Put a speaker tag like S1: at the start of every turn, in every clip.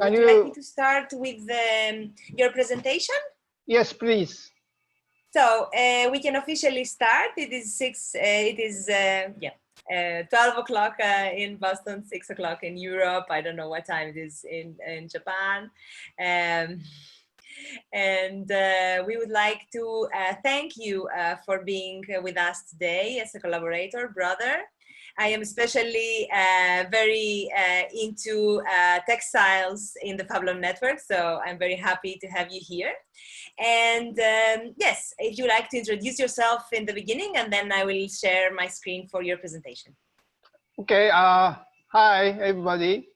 S1: Would you like me to start with your presentation?
S2: Yes, please.
S1: So we can officially start. It is 12 o'clock in Boston, 6 o'clock in Europe. I don't know what time it is in Japan. And we would like to thank you for being with us today as a collaborator, brother. I am especially very into textiles in the Pablo network, so I'm very happy to have you here. And yes, if you like to introduce yourself in the beginning, and then I will share my screen for your presentation.
S2: Okay, hi everybody.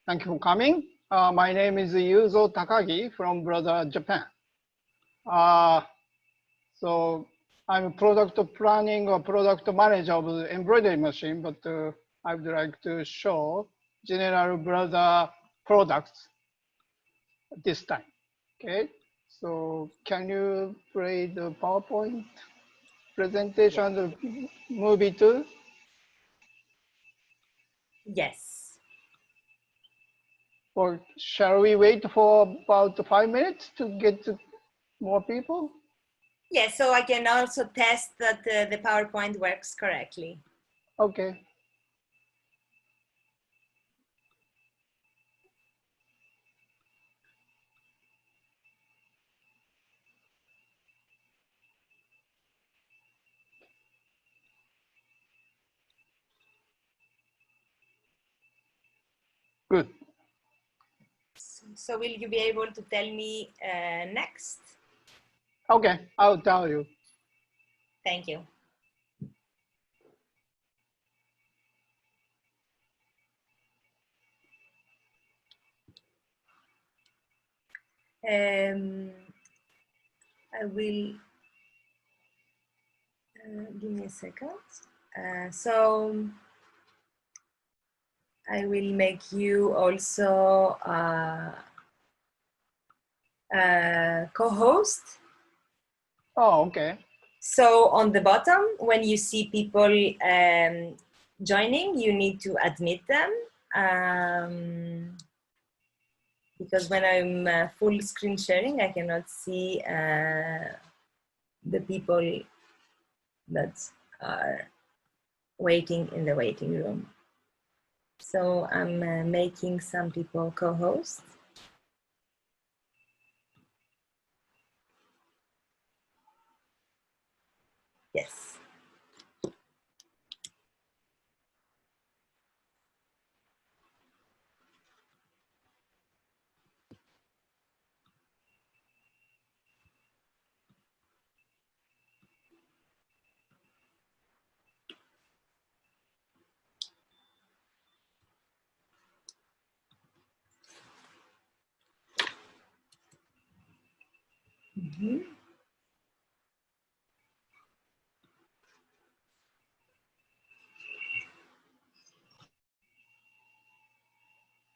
S2: Thank you for coming. My name is Yuzo Takagi from Brother Japan. So I'm a product planning or product manager of the embroidery machine, but I would like to show general Brother products this time. Okay, so can you play the PowerPoint presentation, the movie too?
S1: Yes.
S2: Or shall we wait for about 5 minutes to get to more people?
S1: Yes, so I can also test that the PowerPoint works correctly.
S2: Okay. Good.
S1: So will you be able to tell me next?
S2: Okay, I'll tell you.
S1: Thank you. I will, give me a second. So I will make you also co-host.
S2: Oh, okay.
S1: So on the bottom, when you see people joining, you need to admit them. Because when I'm full screen sharing, I cannot see the people that are waiting in the waiting room. So I'm making some people co-host. Yes. Mm-hmm.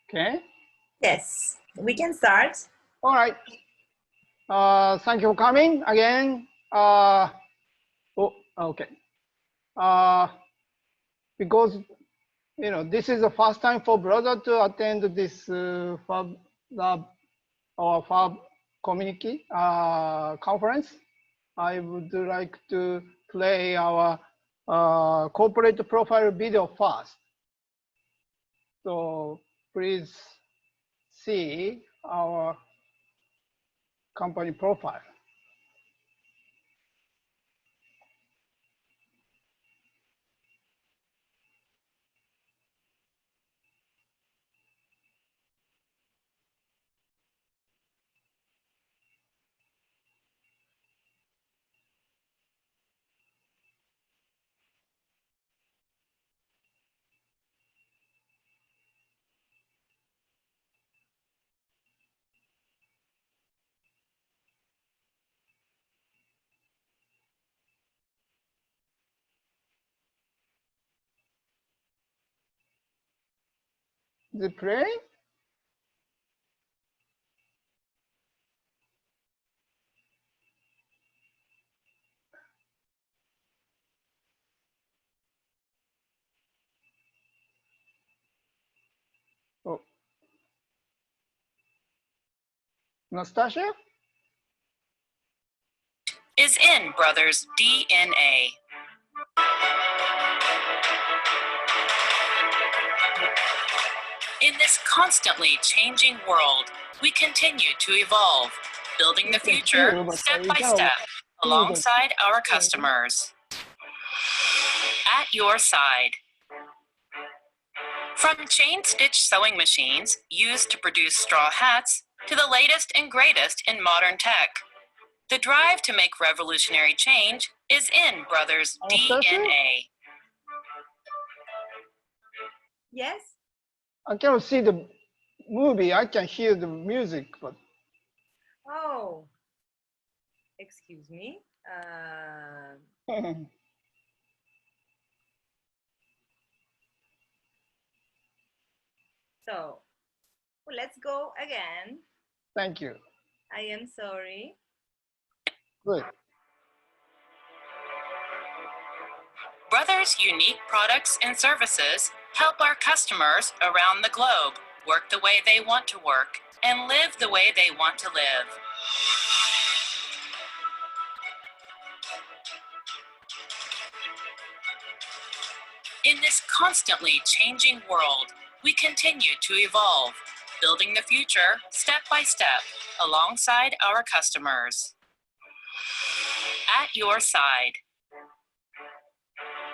S2: Okay.
S1: Yes, we can start.
S2: All right. Thank you for coming again. Okay. Because this is the first time for brother to attend this Fab Lab or Fab Community conference. I would like to play our corporate profile video first. So please see our company profile. The play? Oh. Nastasia?
S3: Is in Brothers' DNA. In this constantly changing world, we continue to evolve, building the future step by step alongside our customers. At your side. From chain-stitch sewing machines used to produce straw hats to the latest and greatest in modern tech, the drive to make revolutionary change is in Brothers' DNA.
S1: Yes?
S2: I cannot see the movie. I can hear the music, but
S1: Oh, excuse me. So let's go again.
S2: thank you.
S1: I am sorry.
S2: Good.
S3: Brothers' unique products and services help our customers around the globe work the way they want to work and live the way they want to live. In this constantly changing world, we continue to evolve, building the future step by step alongside our customers. At your side.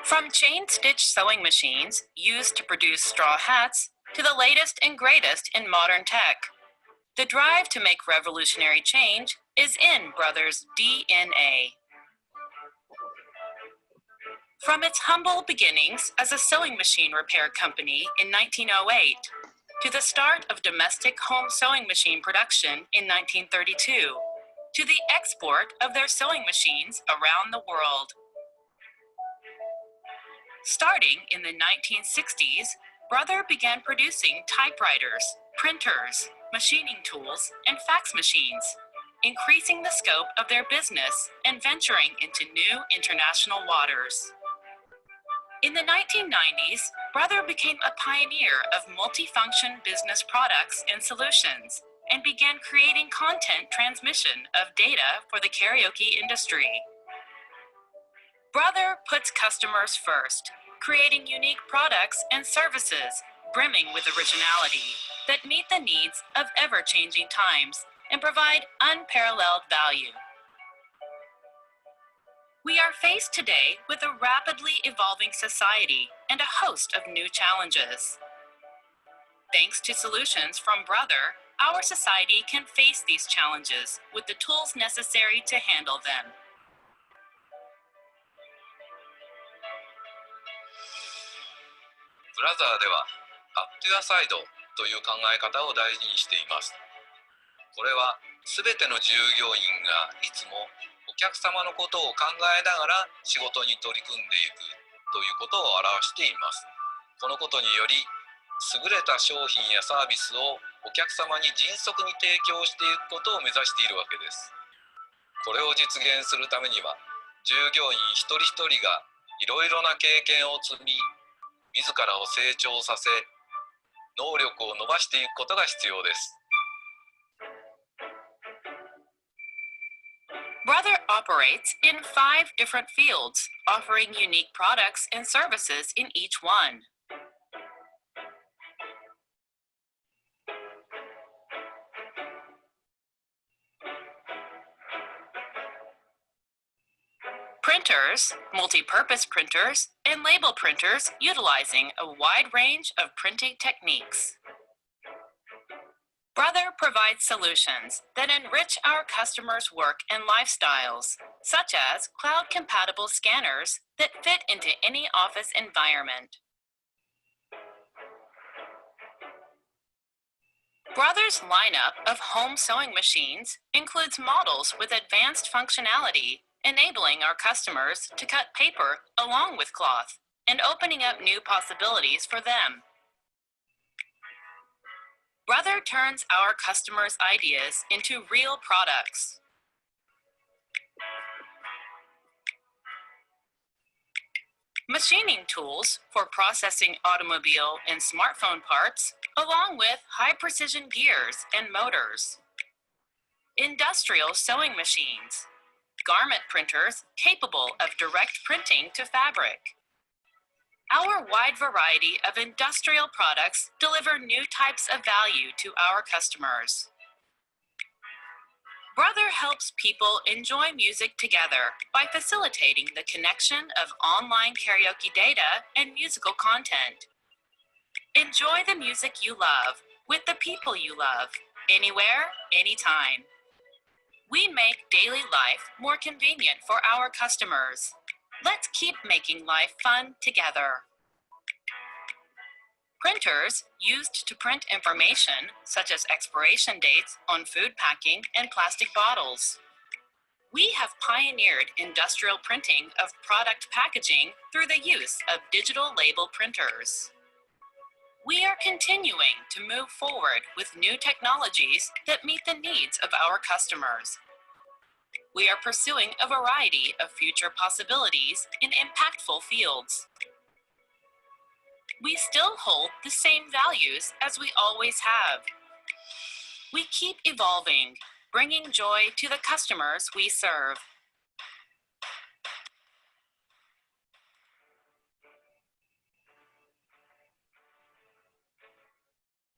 S3: From chain-stitch sewing machines used to produce straw hats to the latest and greatest in modern tech, the drive to make revolutionary change is in Brothers' DNA. From its humble beginnings as a sewing machine repair company in 1908 to the start of domestic home sewing machine production in 1932 to the export of their sewing machines around the world. Starting in the 1960s, Brother began producing typewriters, printers, machining tools, and fax machines, increasing the scope of their business and venturing into new international waters. In the 1990s, Brother became a pioneer of multifunction business products and solutions and began creating content transmission of data for the karaoke industry. Brother puts customers first, creating unique products and services brimming with originality that meet the needs of ever-changing times and provide unparalleled value. We are faced today with a rapidly evolving society and a host of new challenges. Thanks to solutions from Brother, our society can face these challenges with the tools necessary to handle them.
S4: Brother では、at your side という考え方を大事にしています。これは、すべての従業員がいつもお客様のことを考えながら仕事に取り組んでいくということを表しています。このことにより、優れた商品やサービスをお客様に迅速に提供していくことを目指しているわけです。これを実現するためには、従業員一人一人がいろいろな経験を積み、自らを成長させ、能力を伸ばしていくことが必要です。
S3: Brother operates in 5 different fields, offering unique products and services in each one. Printers, multi-purpose printers, and label printers utilizing a wide range of printing techniques. Brother provides solutions that enrich our customers' work and lifestyles, such as cloud-compatible scanners that fit into any office environment. Brother's lineup of home sewing machines includes models with advanced functionality, enabling our customers to cut paper along with cloth and opening up new possibilities for them. Brother turns our customers' ideas into real products. Machining tools for processing automobile and smartphone parts, along with high-precision gears and motors. industrial sewing machines, garment printers capable of direct printing to fabric. Our wide variety of industrial products deliver new types of value to our customers. Brother helps people enjoy music together by facilitating the connection of online karaoke data and musical content. Enjoy the music you love with the people you love, anywhere, anytime. We make daily life more convenient for our customers. Let's keep making life fun together. Printers used to print information, such as expiration dates on food packing and plastic bottles. We have pioneered industrial printing of product packaging through the use of digital label printers. We are continuing to move forward with new technologies that meet the needs of our customers. We are pursuing a variety of future possibilities in impactful fields. We still hold the same values as we always have. We keep evolving, bringing joy to the customers we serve.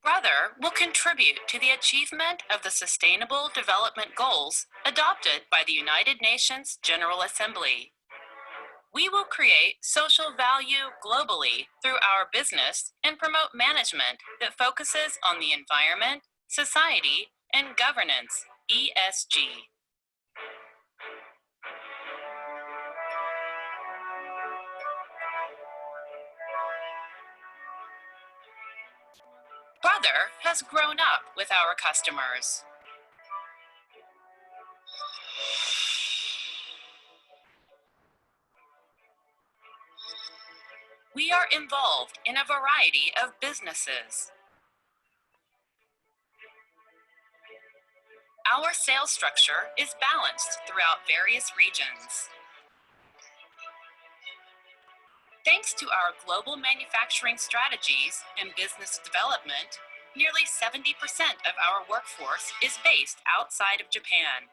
S3: Brother will contribute to the achievement of the Sustainable Development Goals adopted by the United Nations General Assembly. We will create social value globally through our business and promote management that focuses on the environment, society, and governance, ESG. Brother has grown up with our customers. We are involved in a variety of businesses. Our sales structure is balanced throughout various regions. Thanks to our global manufacturing strategies and business development, nearly 70% of our workforce is based outside of Japan.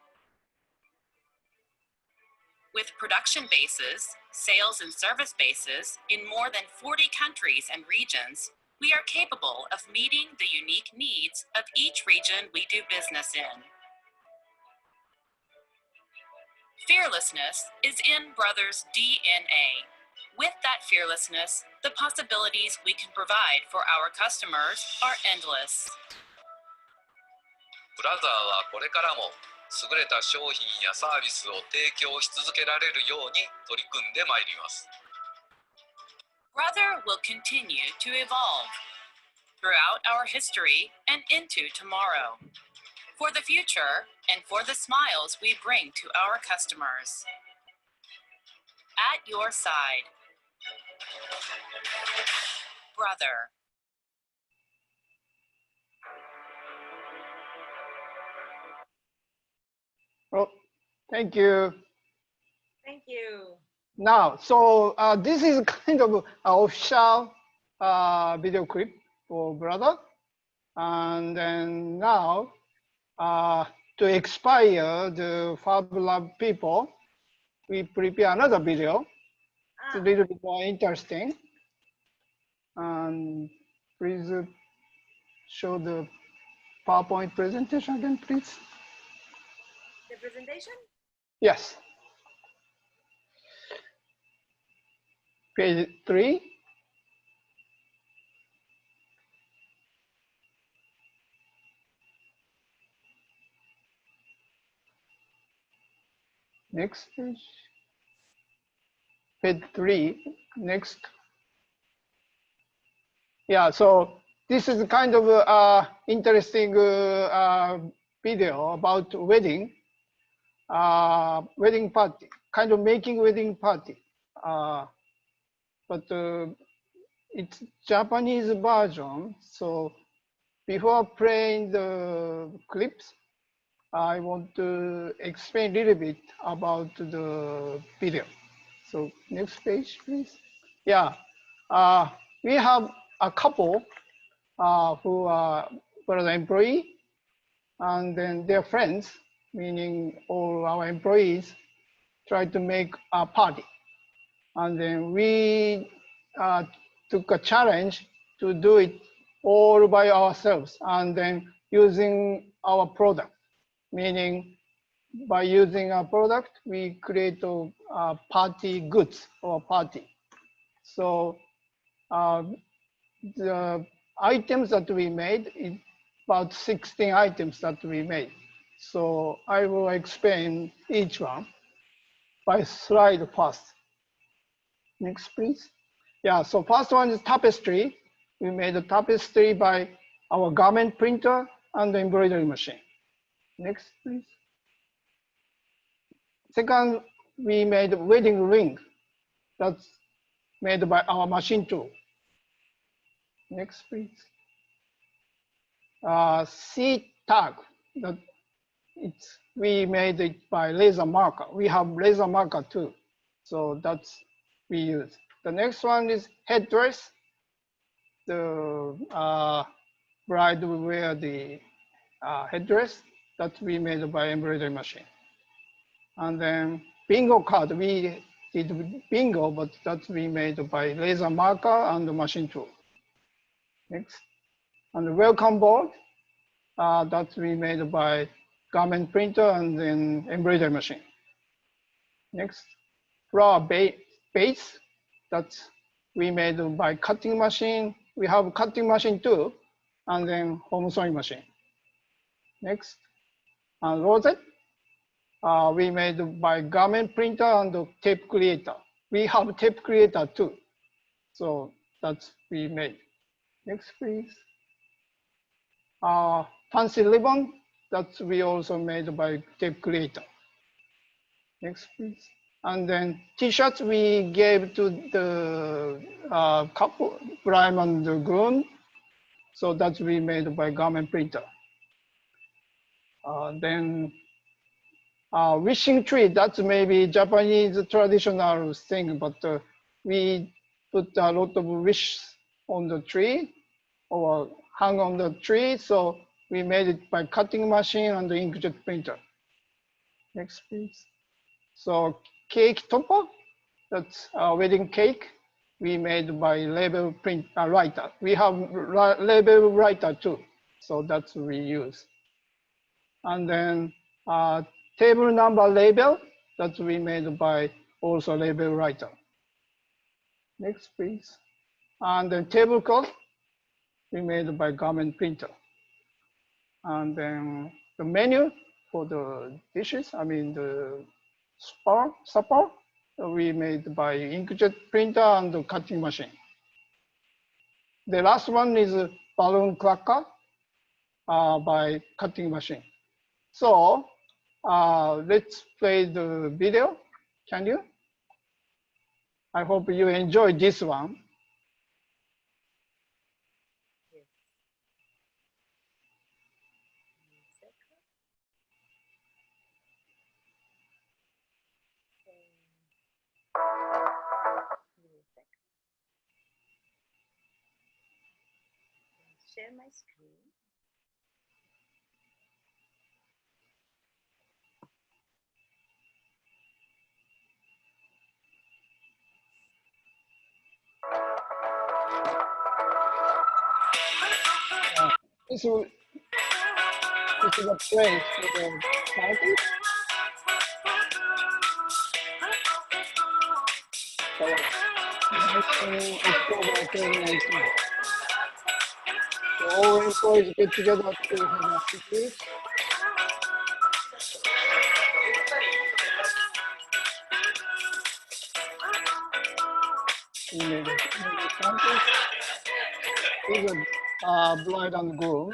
S3: With production bases, sales and service bases in more than 40 countries and regions, we are capable of meeting the unique needs of each region we do business in. Fearlessness is in Brother's DNA. With that fearlessness, the possibilities we can provide for our customers are endless.
S4: ブラザーはこれからも優れた商品やサービスを提供し続けられるように取り組んでまいります。
S3: Brother will continue to evolve throughout our history and into tomorrow, for the future and for the smiles we bring to our customers. At your side, Brother.
S2: Oh, thank you.
S1: Thank you.
S2: Now, so this is kind of an official video clip for Brother. And then now, to expire the Fab Lab people, we prepare another video. It's a little bit more interesting. And please show the PowerPoint presentation again, please.
S1: The presentation?
S2: Yes. Page 3. Next page. Page 3. Next. Yeah, so this is kind of interesting video about wedding party, kind of making wedding party. But it's Japanese version. So before playing the clips, I want to explain a little bit about the video. So next page, please. Yeah, we have a couple who are an employee, and then their friends meaning all our employees, try to make a party. And then we took a challenge to do it all by ourselves and then using our product, meaning by using our product, we create party goods or party. So the items that we made is about 16 items that we made. So I will explain each one by slide first. Next, please. Yeah, so first one is tapestry. We made a tapestry by our garment printer and the embroidery machine. Next, please. Second, we made a wedding ring that's made by our machine tool. Next, please. C tag, we made it by laser marker. We have laser marker too, so that's we use. The next one is headdress. The bride will wear the headdress that we made by embroidery machine. And then bingo card, we did bingo, but that we made by laser marker and the machine tool. Next, and the welcome board, that we made by garment printer and then embroidery machine. Next, flower base, that we made by cutting machine. We have cutting machine too, and then home sewing machine. Next, and rosette, we made by garment printer and the tape creator. We have tape creator too, so that's we made. Next, please. Fancy ribbon, that we also made by tape creator. Next, please. And then T-shirts we gave to the couple, bride and the groom. So that we made by garment printer. Then wishing tree, that's maybe Japanese traditional thing, but we put a lot of wishes on the tree or hang on the tree. So we made it by cutting machine and the inkjet printer. Next, please. So cake topper, that's our wedding cake. We made by label print writer. We have label writer too, so that's what we use. And then table number label, that we made by also label writer. Next, please. And then tablecloth, we made by garment printer. And then the menu for the dishes, I mean the supper, we made by inkjet printer and the cutting machine. The last one is a balloon cracker by cutting machine. So let's play the video. Can you? I hope you enjoy this one.
S1: Share my screen.
S2: This is a place for the party. So, October 2019. So all employees get together to have activities. In the campus. These are bride and groom.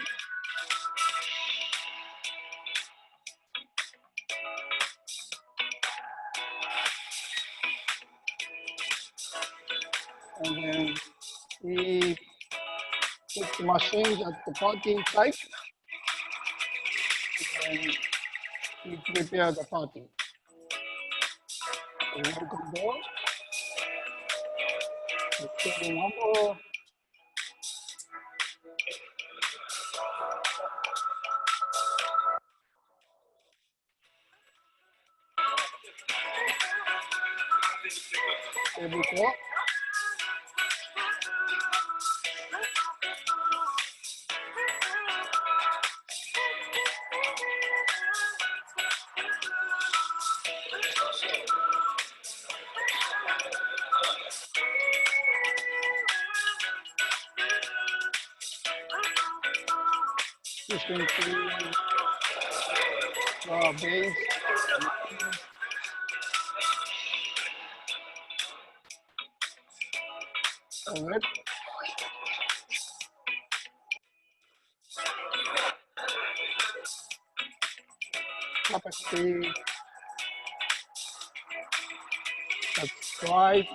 S2: And then we put the machines at the party site. And we prepare the party. The welcome board, the table number, Table. Switching to base. Alright. Capacity. That's right.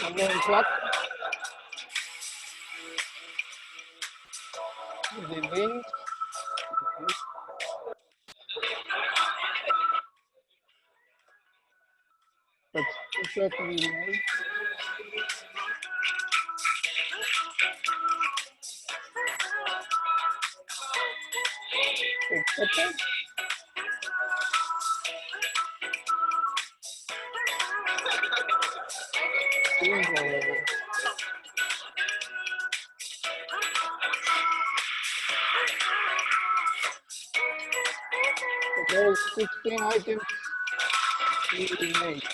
S2: Again, clock. The wings. That's exactly made. Accepted. Bingo. So those 16 items will be made.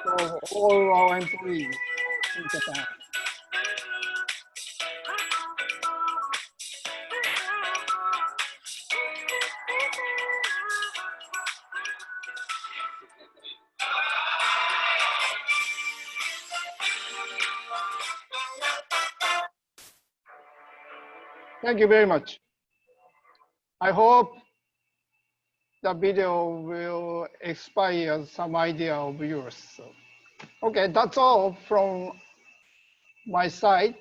S2: For all our employees in Japan. Thank you very much. I hope the video will inspire some idea of yours. So, okay, that's all from my side.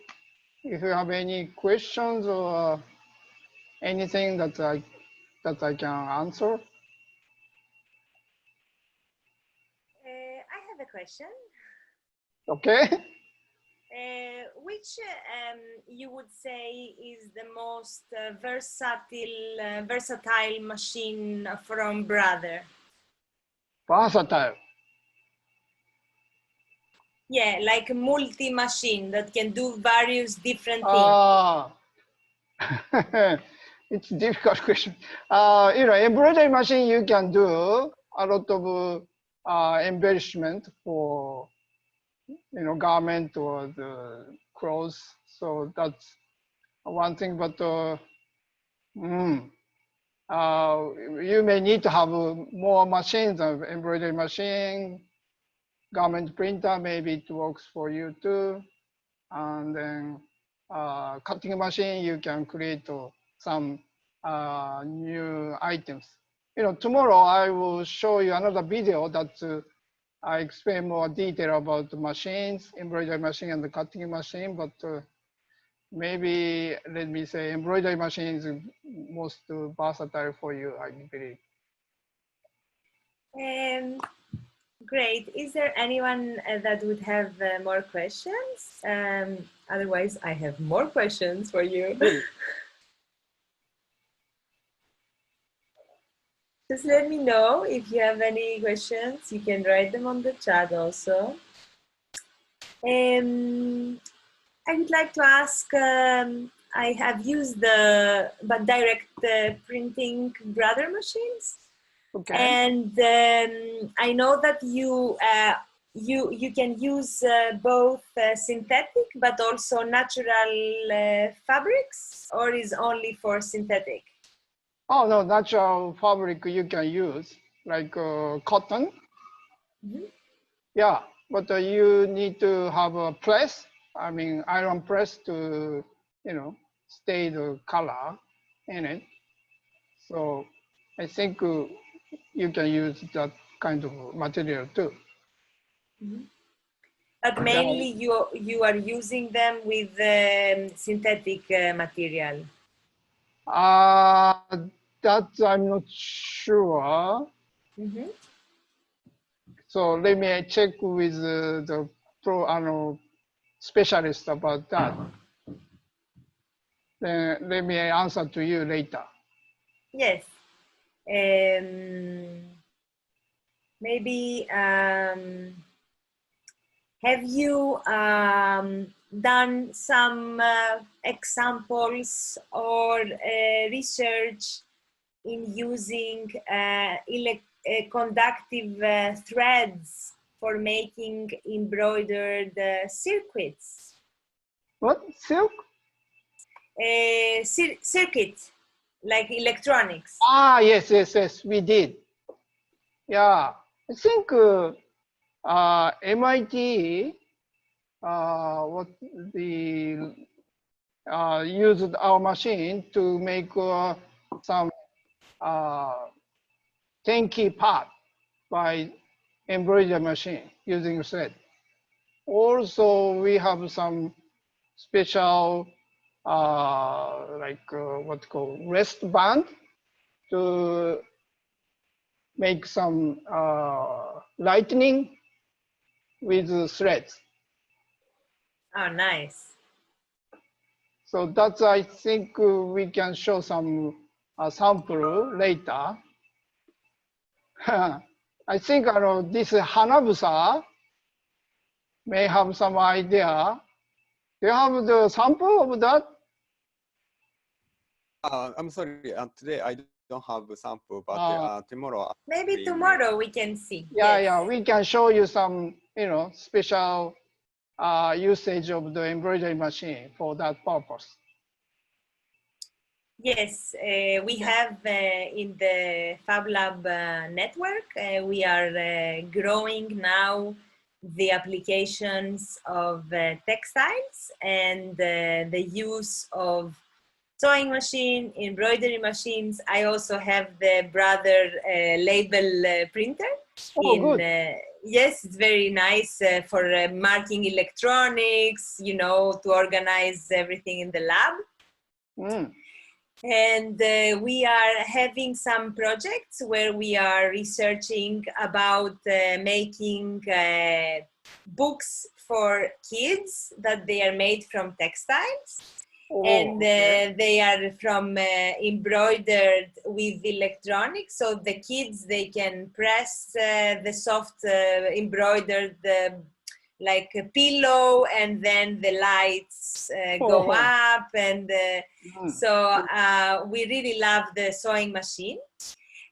S2: If you have any questions or anything that I can answer.
S1: I have a question.
S2: Okay.
S1: Which you would say is the most versatile machine from Brother?
S2: Versatile.
S1: Yeah, like a multi-machine that can do various different things.
S2: It's a difficult question. Embroidery machine, you can do a lot of embellishment for garment or the clothes. So that's one thing. But you may need to have more machines of embroidery machine, garment printer. Maybe it works for you too. And then cutting machine, you can create some new items. Tomorrow I will show you another video that I explain more detail about the machines, embroidery machine and the cutting machine. But maybe let me say embroidery machine is most versatile for you, I believe.
S1: Great. Is there anyone that would have more questions? Otherwise, I have more questions for you. Just let me know if you have any questions. You can write them on the chat also. I would like to ask, I have used the direct printing Brother machines.
S2: Okay.
S1: And I know that you can use both synthetic but also natural fabrics, or is only for synthetic?
S2: Oh no, natural fabric you can use like cotton.
S1: Mm-hmm.
S2: Yeah, but you need to have a press. I mean, iron press to stay the color in it. So I think you can use that kind of material too.
S1: Mm-hmm. But mainly you are using them with synthetic material.
S2: That I'm not sure.
S1: Mm-hmm.
S2: So let me check with the specialist about that. Then let me answer to you later.
S1: Yes. Maybe have you done some examples or research in using conductive threads for making embroidered circuits?
S2: What? Silk?
S1: Circuit, like electronics.
S2: Ah, yes, yes, yes, we did. Yeah, I think MIT what the used our machine to make some tanky part by embroidery machine using thread. Also, we have some special what's called wristband to make some lightning with threads.
S1: Oh, nice.
S2: So that's, I think we can show some sample later. I think this Hanabusa may have some idea. Do you have the sample of that?
S5: I'm sorry, today I don't have a sample, but tomorrow.
S1: Maybe tomorrow we can see.
S2: Yeah,
S1: yes.
S2: yeah, we can show you some, special usage of the embroidery machine for that purpose.
S1: Yes, we have in the Fab Lab network, we are growing now the applications of textiles and the use of sewing machine, embroidery machines. I also have the Brother label printer.
S2: Oh, good.
S1: Yes, it's very nice for marking electronics, to organize everything in the lab.
S2: Mm.
S1: And we are having some projects where we are researching about making books for kids that they are made from textiles.
S2: Oh,
S1: and
S2: okay.
S1: they are from embroidered with electronics, so the kids, they can press the soft embroidered like a pillow, and then the lights go up, and so we really love the sewing machine.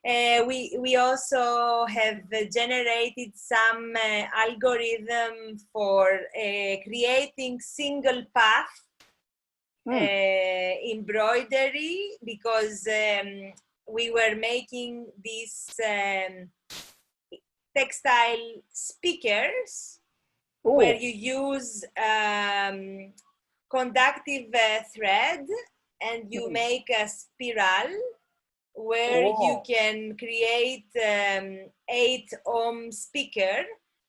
S1: We also have generated some algorithm for creating single path embroidery, because we were making these textile speakers where you use conductive thread, and you make a spiral where you can create 8-ohm speaker.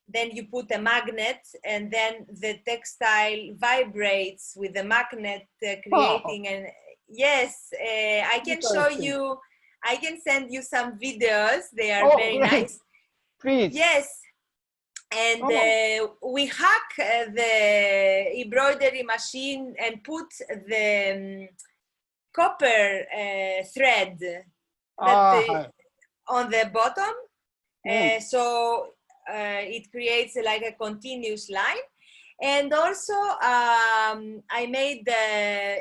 S1: Then you put a magnet, and then the textile vibrates with the magnet, creating an. Yes, I can show you. I can send you some videos. They are very
S2: great.
S1: nice.
S2: Please.
S1: Yes, and we hack the embroidery machine and put the copper thread that on the bottom, so it creates like a continuous line. And also I made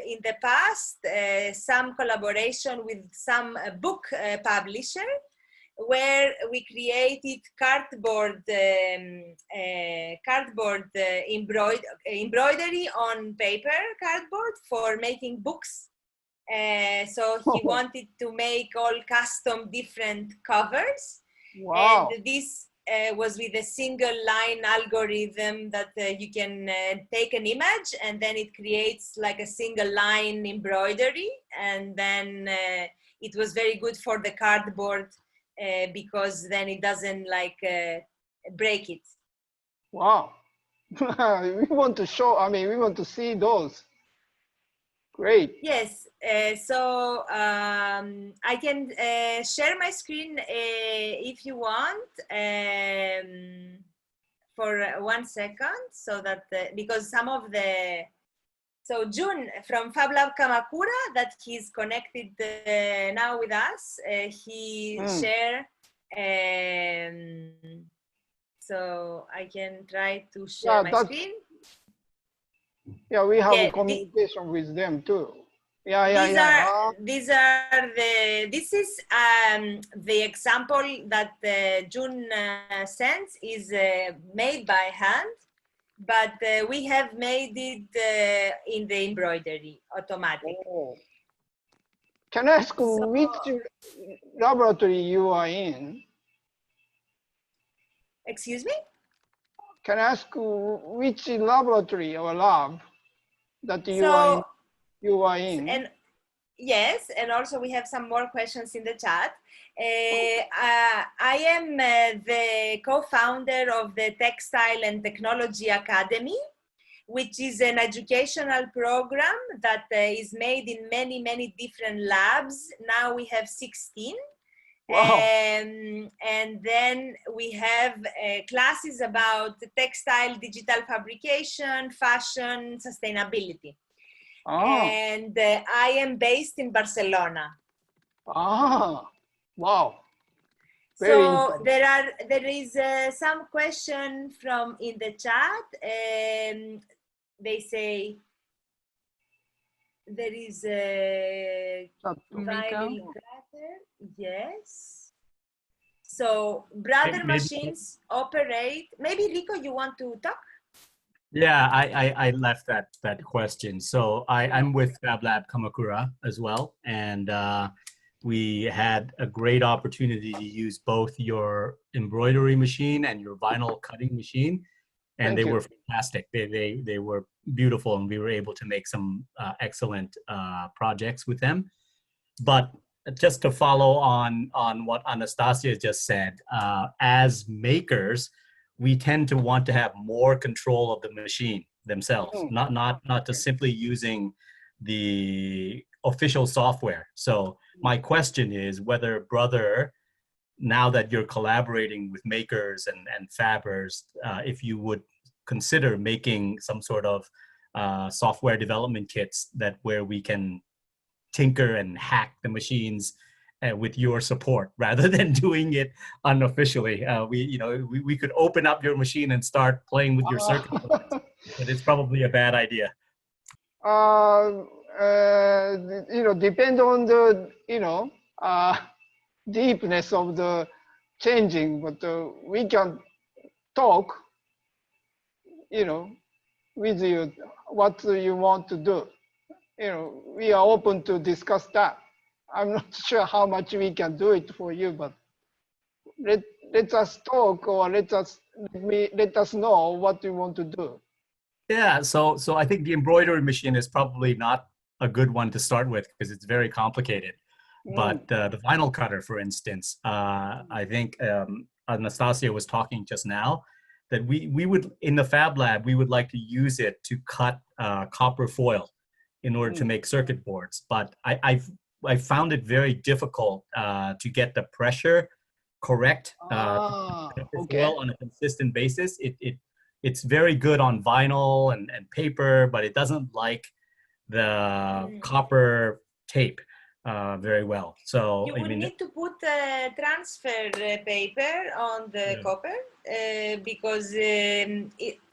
S1: in the past some collaboration with some book publisher, where we created cardboard embroidery on paper cardboard for making books. So he wanted to make all custom different covers.
S2: Wow.
S1: And this was with a single line algorithm that you can take an image, and then it creates like a single line embroidery. And then it was very good for the cardboard because then it doesn't like break it.
S2: Wow. We want to show, we want to see those. Great.
S1: Yes, so I can share my screen if you want for 1 second, so that because some of the so Jun from Fab Lab Kamakura, that he's connected now with us, he share. So I can try to share my screen.
S2: Yeah, we have a communication with them too.
S1: These are this is the example that June sends is made by hand, but we have made it in the embroidery automatic.
S2: Oh. Can I ask which laboratory you are in?
S1: Excuse me?
S2: Can I ask which laboratory or lab that you are in?
S1: And yes, and also we have some more questions in the chat. I am the co-founder of the Textile and Technology Academy, which is an educational program that is made in many, many different labs. Now we have 16.
S2: Wow.
S1: And then we have classes about textile, digital fabrication, fashion, sustainability. And I am based in Barcelona.
S2: Wow.
S1: So there is some question from in the chat. They say there is a yes. So brother machines operate. Maybe Rico, you want to talk?
S6: Yeah, I left that question. So I'm with Fab Lab Kamakura as well, and we had a great opportunity to use both your embroidery machine and your vinyl cutting machine, and they were fantastic. They were beautiful, and we were able to make some excellent projects with them. But just to follow on what Anastasia just said, as makers, we tend to want to have more control of the machine themselves, not just simply using the official software. So my question is whether, brother, now that you're collaborating with makers and fabbers, if you would consider making some sort of software development kits where we can tinker and hack the machines with your support rather than doing it unofficially. We could open up your machine and start playing with your circuit boards, but it's probably a bad idea.
S2: Depend on the deepness of the changing, but we can talk with you what you want to do. We are open to discuss that. I'm not sure how much we can do it for you, but let us talk, or let us know what you want to do.
S6: Yeah, so I think the embroidery machine is probably not a good one to start with because it's very complicated. But the vinyl cutter, for instance, I think Anastasia was talking just now that we would, in the Fab Lab, we would like to use it to cut copper foil in order to make circuit boards. But I found it very difficult to get the pressure correct foil on a consistent basis. It's very good on vinyl and paper, but it doesn't like the copper tape very well. So
S1: you would need to put transfer paper on the copper because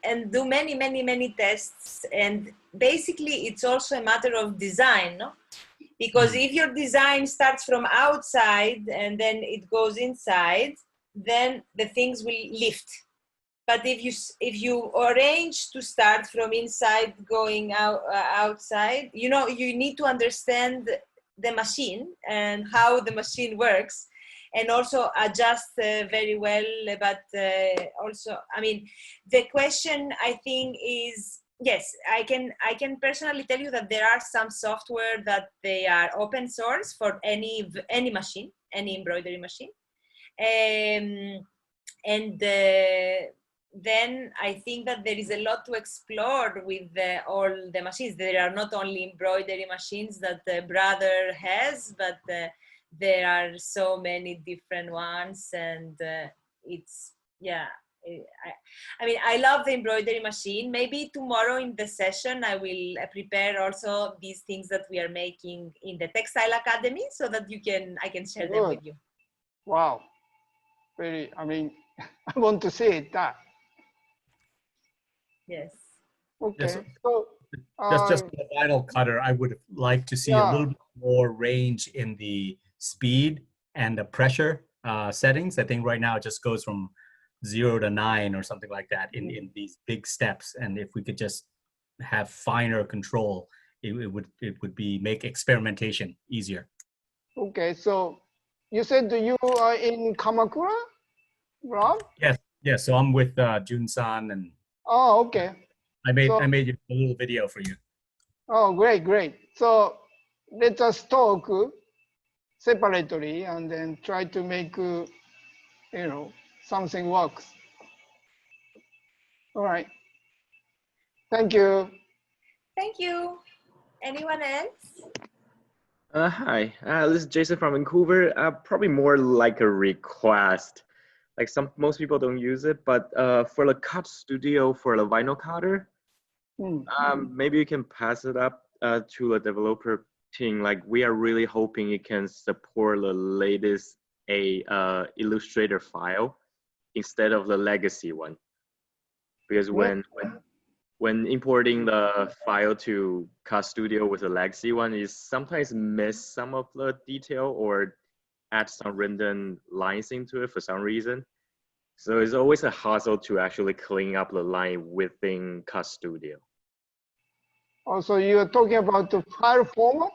S1: and do many tests, and basically it's also a matter of design, no? Because if your design starts from outside and then it goes inside, then the things will lift. But if you arrange to start from inside going outside, you need to understand the machine and how the machine works, and also adjust very well. But also, I mean, the question I think is, yes, I can personally tell you that there are some software that they are open source for any machine, any embroidery machine, and then I think that there is a lot to explore with all the machines. There are not only embroidery machines that the brother has, but there are so many different ones, and it's, yeah. I mean, I love the embroidery machine. Maybe tomorrow in the session, I will prepare also these things that we are making in the Textile Academy, so that I can share them with you.
S2: Wow. Very, I mean, I want to see it. That.
S1: Yes.
S2: Okay.
S6: Yes.
S2: So,
S6: Just for the vinyl cutter, I would like to see a little bit more range in the speed and the pressure settings. I think right now it just goes from 0 to 9 or something like that in these big steps. And if we could just have finer control, it would be make experimentation easier.
S2: Okay, so you said you are in Kamakura, Rob?
S6: Yes. So I'm with Jun-san, and
S2: Oh, okay.
S6: I made a little video for you.
S2: Oh, great. So let us talk separately and then try to make, something works. All right. Thank you.
S1: Thank you. Anyone else?
S7: Hi, this is Jason from Vancouver. Probably more like a request. Like most people don't use it, but for the cut studio for the vinyl cutter, maybe you can pass it up to the developer team. Like we are really hoping it can support the latest Illustrator file instead of the legacy one, because when importing the file to Cut Studio with a legacy one, is sometimes miss some of the detail or add some random lines into it for some reason. So it's always a hassle to actually clean up the line within Cut Studio.
S2: Also, you are talking about the file format?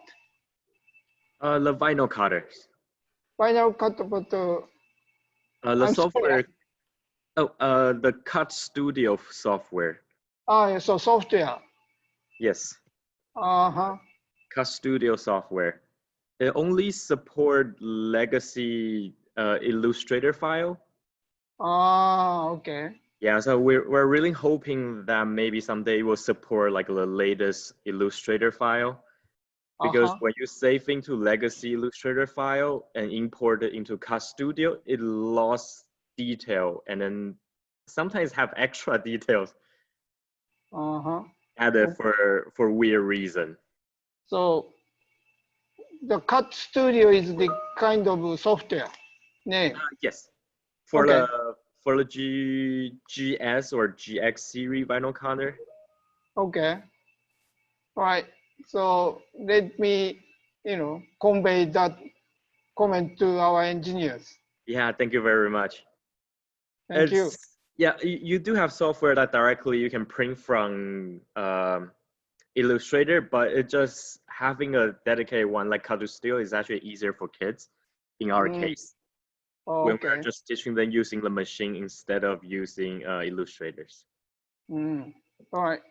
S7: The vinyl cutters.
S2: Vinyl cut, but
S7: the software. The Cut Studio software.
S2: So software.
S7: Yes.
S2: Uh-huh.
S7: Cut Studio software. It only support legacy Illustrator file.
S2: Okay.
S7: Yeah, so we're really hoping that maybe someday it will support like the latest Illustrator file. Because when you save into legacy Illustrator file and import it into Cut Studio, it lost detail and then sometimes have extra details added for weird reason.
S2: So the Cut Studio is the kind of software name.
S7: Yes, for the GS or GX series vinyl cutter.
S2: Okay. All right. So let me, convey that comment to our engineers.
S7: Yeah, thank you very much.
S2: Thank you.
S7: Yeah, you do have software that directly you can print from Illustrator, but it just having a dedicated one like Cut Studio is actually easier for kids in our case. When we're just teaching them using the machine instead of using illustrators.
S2: All right.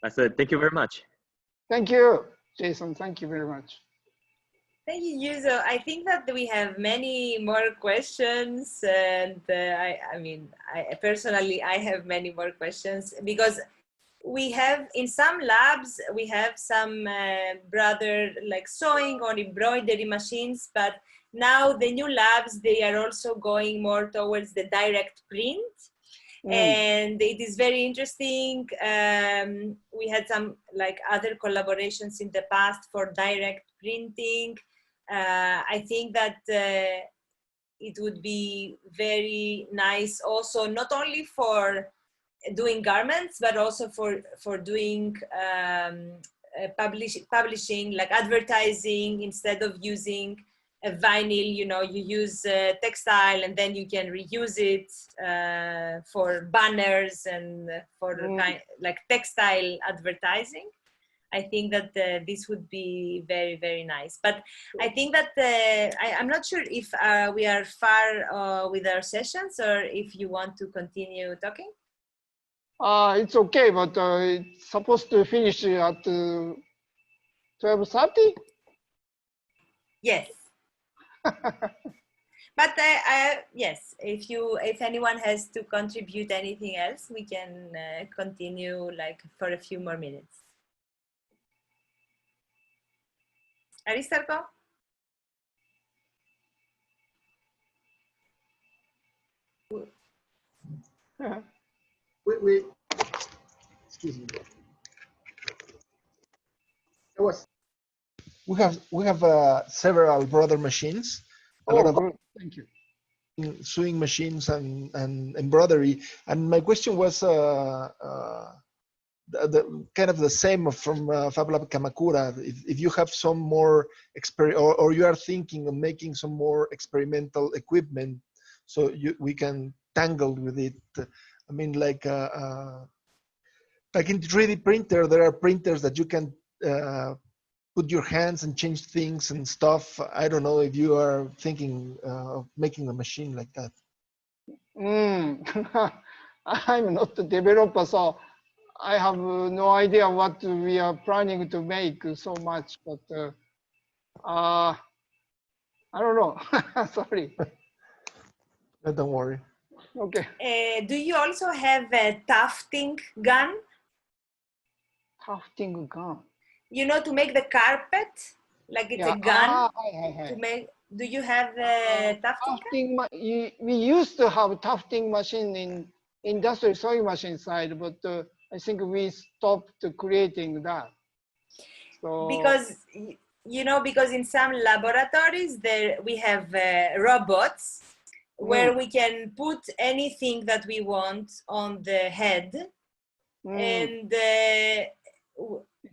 S7: That's it. Thank you very much.
S2: Thank you, Jason. Thank you very much.
S1: Thank you, Yuzo. I think that we have many more questions, and I personally have many more questions, because we have in some labs we have some brother like sewing or embroidery machines, but now the new labs, they are also going more towards the direct print. And it is very interesting. We had some like other collaborations in the past for direct printing. I think that it would be very nice also, not only for doing garments, but also for doing publishing, like advertising. Instead of using a vinyl, you use textile, and then you can reuse it for banners and for like textile advertising. I think that this would be very, very nice. But I think that I'm not sure if we are far with our sessions, or if you want to continue talking.
S2: It's okay, but it's supposed to finish at 12:30?
S1: Yes. But yes, if anyone has to contribute anything else, we can continue like for a few more minutes. Aristarco?
S8: We excuse me. It was we have several brother machines, a lot
S2: Oh,
S8: of
S2: good. Thank you.
S8: sewing machines and embroidery. And my question was the kind of the same from Fab Lab Kamakura. If you have some more or you are thinking of making some more experimental equipment, so we can tangle with it. I mean, like in 3D printer, there are printers that you can put your hands and change things and stuff. I don't know if you are thinking of making a machine like that.
S2: I'm not a developer, so I have no idea what we are planning to make so much, but I don't know. Sorry.
S8: Don't worry.
S2: Okay.
S1: Do you also have a tufting gun?
S2: Tufting gun.
S1: You know, to make the carpet, like it's a gun to make. Do you have a tufting gun?
S2: We used to have tufting machine in industrial sewing machine side, but I think we stopped creating that. So
S1: Because because in some laboratories we have robots where we can put anything that we want on the head, and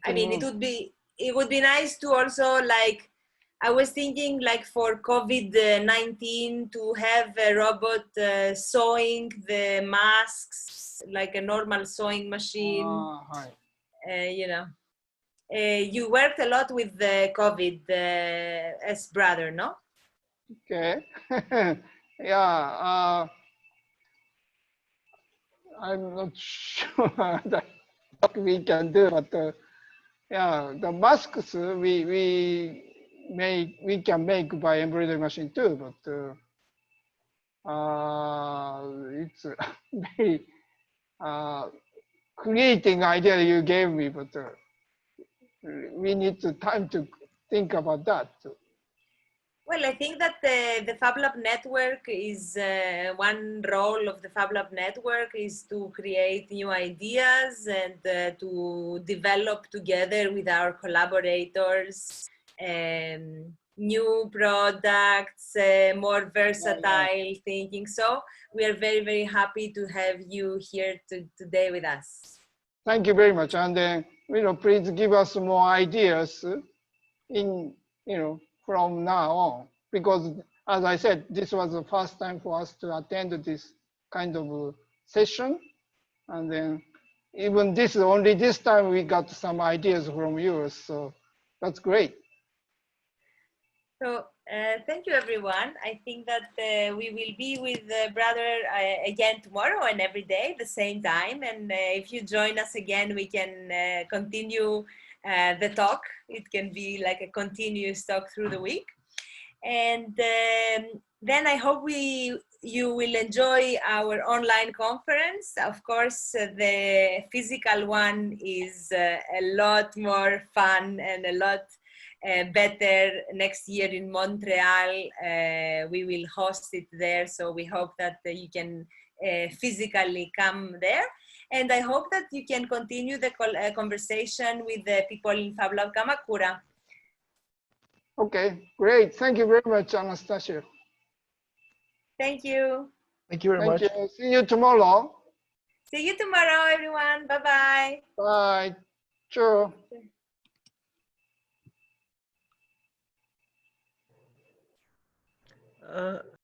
S1: I mean it would be nice to also, like, I was thinking, like, for COVID-19 to have a robot sewing the masks like a normal sewing machine. You worked a lot with the COVID as brother, no?
S2: Okay. Yeah. I'm not sure that what we can do, but yeah, the masks we can make by embroidery machine too, but it's very creating idea you gave me, but we need time to think about that.
S1: Well, I think that the FabLab network is one role of the FabLab network is to create new ideas and to develop together with our collaborators new products, more versatile thinking. So we are very, very happy to have you here today with us.
S2: Thank you very much. And please give us more ideas from now on, because as I said, this was the first time for us to attend this kind of session. And then even only this time we got some ideas from you. So that's great.
S1: So thank you, everyone. I think that we will be with Brother again tomorrow and every day, the same time. And if you join us again, we can continue the talk. It can be like a continuous talk through the week. And then I hope you will enjoy our online conference. Of course, the physical one is a lot more fun and a lot better. Next year in Montreal. We will host it there, so we hope that you can physically come there. And I hope that you can continue the conversation with the people in FabLab Kamakura.
S2: Okay, great. Thank you very much, Anastasia.
S1: Thank you.
S8: Thank you very much.
S2: Thank you. See you tomorrow.
S1: See you tomorrow, everyone. Bye-bye.
S2: Bye. Sure.